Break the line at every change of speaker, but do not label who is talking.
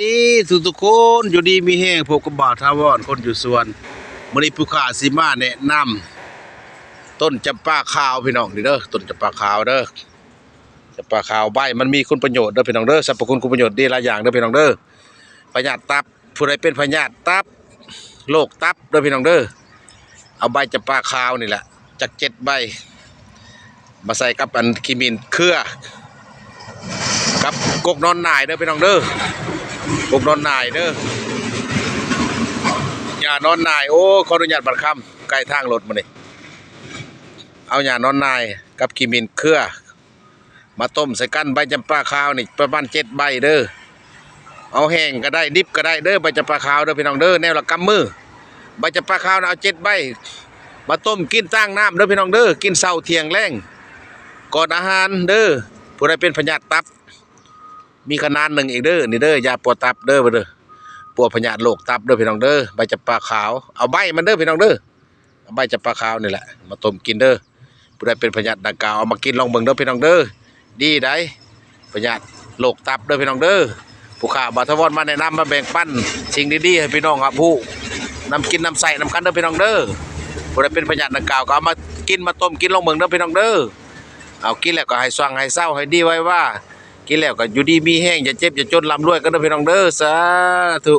ดีทุกคนอยู่ดีมีแห้งพบกับบ่าวทาวรคนอยู่สวนมื้อนี้ผู้ค้าสิมาแนะนำต้นจำปาขาวพี่น้องนี่เด้อต้นจำปาขาวเด้อจำปาขาวใบมันมีคุณประโยชน์เด้อพี่น้องเด้อสรรพคุณประโยชน์ดีหลายอย่างเด้อพี่น้องเด้อพยาธิตับผู้ใดเป็นพยาธิตับโรคตับเด้อพี่น้องเด้อเอาใบจำปาขาวนี่แหละจัก7 ใบมาใส่กับอันขีมินเครือกับกกนอนหน่ายเด้อพี่น้องเด้อกกนอนหน่ายเด้อยานอนหน่ายโอ้ขออนุญาตบัดคำใกล้ทางรถมานี่เอายานอนหน่ายกับขีมินเครือมาต้มใส่กันใบจำปาขาวนี่ประมาณ7 ใบเด้อเอาแห้งก็ได้ดิบก็ได้เด้อใบจำปาขาวเด้อพี่น้องเด้อแนวละกำมือใบจำปาขาวนะเอา7 ใบมาต้มกินตั้งน้ำเด้อพี่น้องเด้อกินเช้าเที่ยงแรงก่อนอาหารเด้อผู้ใดเป็นพยาธิตับมีขนาดหนึ่งอีกเด้อนี่เด้อยาปวดตับเด้อเด้อปวดพยาธิโรคตับเด้อพี่น้องเด้อใบจำปาขาวเอาใบมันเด้อพี่น้องเด้อเอาใบจำปาขาวนี่แหละมาต้มกินเด้อผู้ใดเป็นพยาธิดังกล่าวเอามากินลองเบิ่งเด้อพี่น้องเด้อดีได้พยาธิโรคตับเด้อพี่น้องเด้อผู้ข่าวบาทวอนมาแนะนำมาแบ่งปันสิ่งดีๆให้พี่น้องครับผู้นำกินนำใส่นำกันเด้อพี่น้องเด้อผู้ใดเป็นพยาธิดังกล่าวก็เอามากินมาต้มกินลองเบิ่งเด้อพี่น้องเด้อเอากินแล้วก็ให้สว่างให้เศร้าให้ดีไว้ว่ากินแล้วก็อยู่ดีมีแห้งอย่าเจ็บอย่าจนร่ำรวยกันเด้อพี่น้องเด้อสาธุ